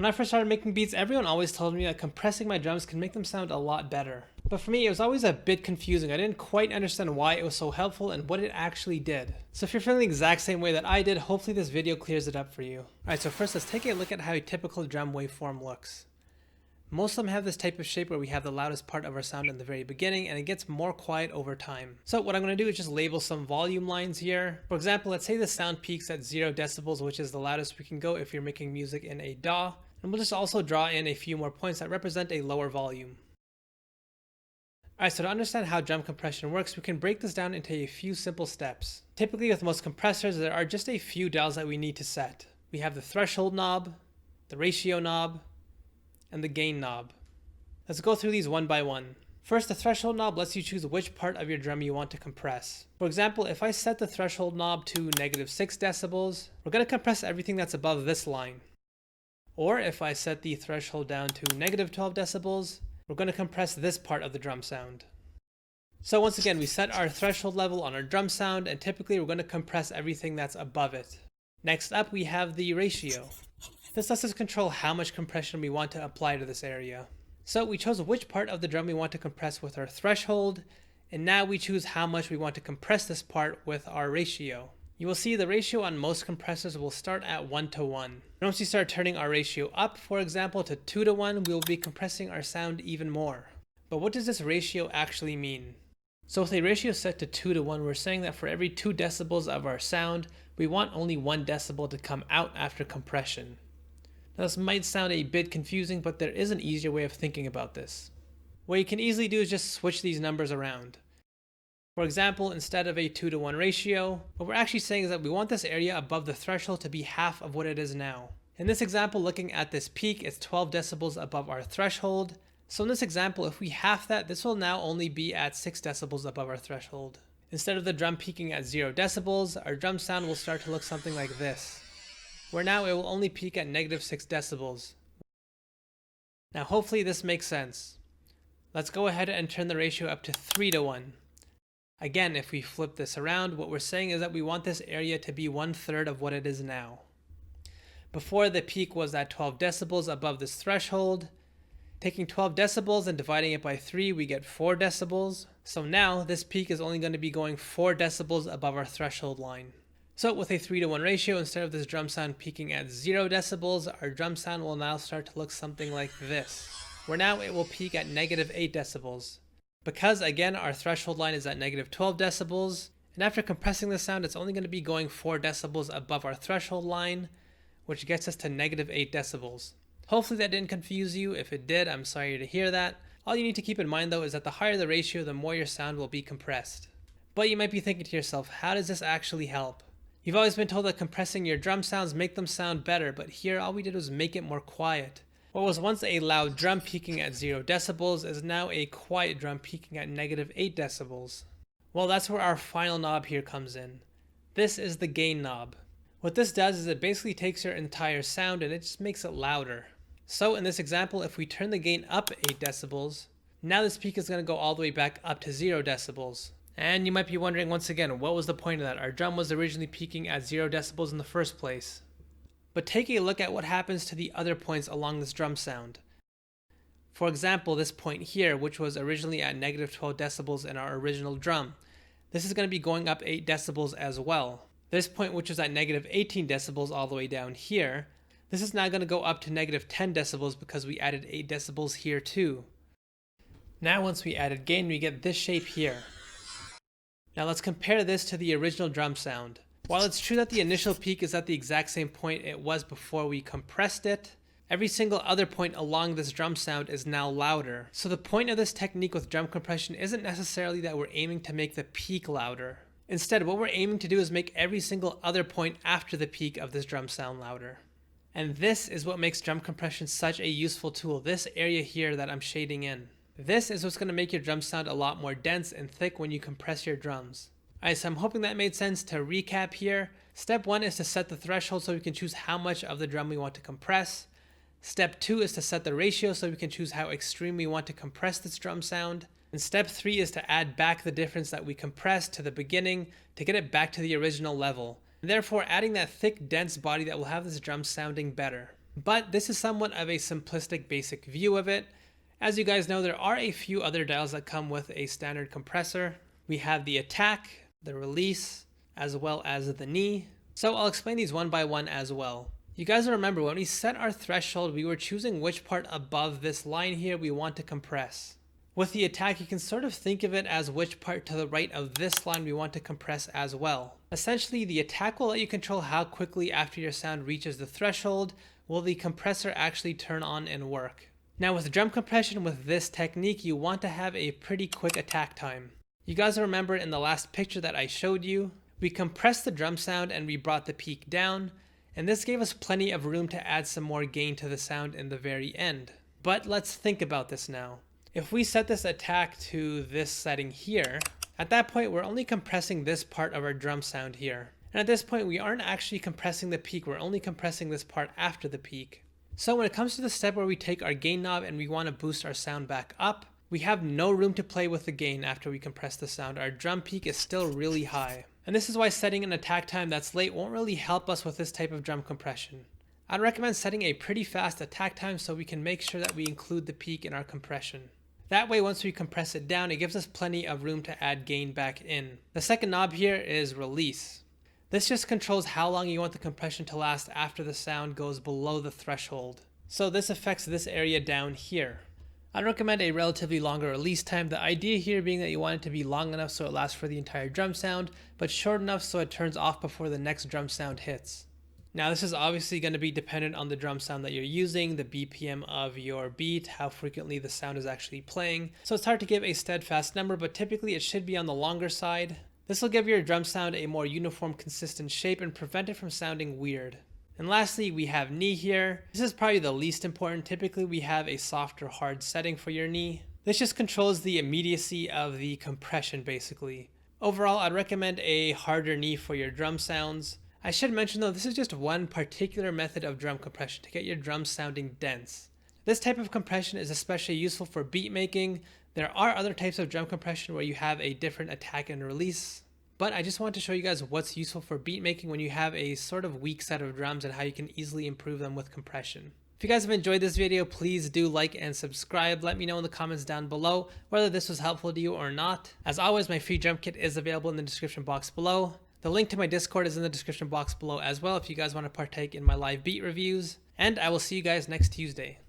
When I first started making beats, everyone always told me that compressing my drums can make them sound a lot better. But for me, it was always a bit confusing. I didn't quite understand why it was so helpful and what it actually did. So if you're feeling the exact same way that I did, hopefully this video clears it up for you. Alright, so first let's take a look at how a typical drum waveform looks. Most of them have this type of shape where we have the loudest part of our sound in the very beginning and it gets more quiet over time. So what I'm going to do is just label some volume lines here. For example, let's say the sound peaks at 0 decibels, which is the loudest we can go if you're making music in a DAW. And we'll just also draw in a few more points that represent a lower volume. Alright, so to understand how drum compression works, we can break this down into a few simple steps. Typically with most compressors, there are just a few dials that we need to set. We have the threshold knob, the ratio knob, and the gain knob. Let's go through these one by one. First, the threshold knob lets you choose which part of your drum you want to compress. For example, if I set the threshold knob to -6 decibels, we're going to compress everything that's above this line. Or if I set the threshold down to -12 decibels, we're going to compress this part of the drum sound. So once again, we set our threshold level on our drum sound, and typically we're going to compress everything that's above it. Next up, we have the ratio. This lets us control how much compression we want to apply to this area. So we chose which part of the drum we want to compress with our threshold, and now we choose how much we want to compress this part with our ratio. You will see the ratio on most compressors will start at 1:1. Once we start turning our ratio up, for example, to 2:1, we will be compressing our sound even more. But what does this ratio actually mean? So with a ratio set to 2:1, we're saying that for every 2 decibels of our sound, we want only 1 decibel to come out after compression. Now this might sound a bit confusing, but there is an easier way of thinking about this. What you can easily do is just switch these numbers around. For example, instead of a 2:1 ratio, what we're actually saying is that we want this area above the threshold to be half of what it is now. In this example, looking at this peak, it's 12 decibels above our threshold. So in this example, if we half that, this will now only be at 6 decibels above our threshold. Instead of the drum peaking at 0 decibels, our drum sound will start to look something like this, where now it will only peak at -6 decibels. Now hopefully this makes sense. Let's go ahead and turn the ratio up to 3:1. Again, if we flip this around, what we're saying is that we want this area to be 1/3 of what it is now. Before, the peak was at 12 decibels above this threshold. Taking 12 decibels and dividing it by 3, we get 4 decibels. So now this peak is only going to be going 4 decibels above our threshold line. So with a 3:1 ratio, instead of this drum sound peaking at 0 decibels, our drum sound will now start to look something like this, where now it will peak at -8 decibels. Because again, our threshold line is at -12 decibels, and after compressing the sound, it's only going to be going 4 decibels above our threshold line, which gets us to -8 decibels. Hopefully that didn't confuse you. If it did, I'm sorry to hear that. All you need to keep in mind though is that the higher the ratio, the more your sound will be compressed. But you might be thinking to yourself, how does this actually help? You've always been told that compressing your drum sounds make them sound better, but here all we did was make it more quiet. What was once a loud drum peaking at 0 decibels is now a quiet drum peaking at -8 decibels. Well, that's where our final knob here comes in. This is the gain knob. What this does is it basically takes your entire sound and it just makes it louder. So in this example, if we turn the gain up 8 decibels, now this peak is going to go all the way back up to 0 decibels. And you might be wondering once again, what was the point of that? Our drum was originally peaking at 0 decibels in the first place. But take a look at what happens to the other points along this drum sound. For example, this point here, which was originally at -12 decibels in our original drum, this is going to be going up 8 decibels as well. This point, which was at -18 decibels all the way down here, this is now going to go up to -10 decibels because we added 8 decibels here too. Now once we added gain, we get this shape here. Now let's compare this to the original drum sound. While it's true that the initial peak is at the exact same point it was before we compressed it, every single other point along this drum sound is now louder. So the point of this technique with drum compression isn't necessarily that we're aiming to make the peak louder. Instead, what we're aiming to do is make every single other point after the peak of this drum sound louder. And this is what makes drum compression such a useful tool, this area here that I'm shading in. This is what's going to make your drum sound a lot more dense and thick when you compress your drums. Alright, so I'm hoping that made sense. To recap here, step 1 is to set the threshold so we can choose how much of the drum we want to compress. Step 2 is to set the ratio so we can choose how extreme we want to compress this drum sound. And step 3 is to add back the difference that we compressed to the beginning to get it back to the original level. And therefore adding that thick, dense body that will have this drum sounding better. But this is somewhat of a simplistic basic view of it. As you guys know, there are a few other dials that come with a standard compressor. We have the attack, the release, as well as the knee. So I'll explain these one by one as well. You guys remember when we set our threshold, we were choosing which part above this line here we want to compress. With the attack, you can sort of think of it as which part to the right of this line we want to compress as well. Essentially, the attack will let you control how quickly after your sound reaches the threshold will the compressor actually turn on and work. Now with drum compression with this technique, you want to have a pretty quick attack time. You guys remember in the last picture that I showed you, we compressed the drum sound and we brought the peak down, and this gave us plenty of room to add some more gain to the sound in the very end. But let's think about this now. If we set this attack to this setting here, at that point we're only compressing this part of our drum sound here. And at this point we aren't actually compressing the peak, we're only compressing this part after the peak. So when it comes to the step where we take our gain knob and we want to boost our sound back up, we have no room to play with the gain after we compress the sound. Our drum peak is still really high. And this is why setting an attack time that's late won't really help us with this type of drum compression. I'd recommend setting a pretty fast attack time so we can make sure that we include the peak in our compression. That way, once we compress it down, it gives us plenty of room to add gain back in. The second knob here is release. This just controls how long you want the compression to last after the sound goes below the threshold. So this affects this area down here. I'd recommend a relatively longer release time, the idea here being that you want it to be long enough so it lasts for the entire drum sound, but short enough so it turns off before the next drum sound hits. Now this is obviously going to be dependent on the drum sound that you're using, the BPM of your beat, how frequently the sound is actually playing. So it's hard to give a steadfast number, but typically it should be on the longer side. This will give your drum sound a more uniform, consistent shape and prevent it from sounding weird. And lastly, we have knee here. This is probably the least important. Typically we have a soft or hard setting for your knee. This just controls the immediacy of the compression basically. Overall, I'd recommend a harder knee for your drum sounds. I should mention though, this is just one particular method of drum compression to get your drums sounding dense. This type of compression is especially useful for beat making. There are other types of drum compression where you have a different attack and release, but I just want to show you guys what's useful for beat making when you have a sort of weak set of drums and how you can easily improve them with compression. If you guys have enjoyed this video, please do like and subscribe. Let me know in the comments down below whether this was helpful to you or not. As always, my free drum kit is available in the description box below. The link to my Discord is in the description box below as well if you guys want to partake in my live beat reviews. And I will see you guys next Tuesday.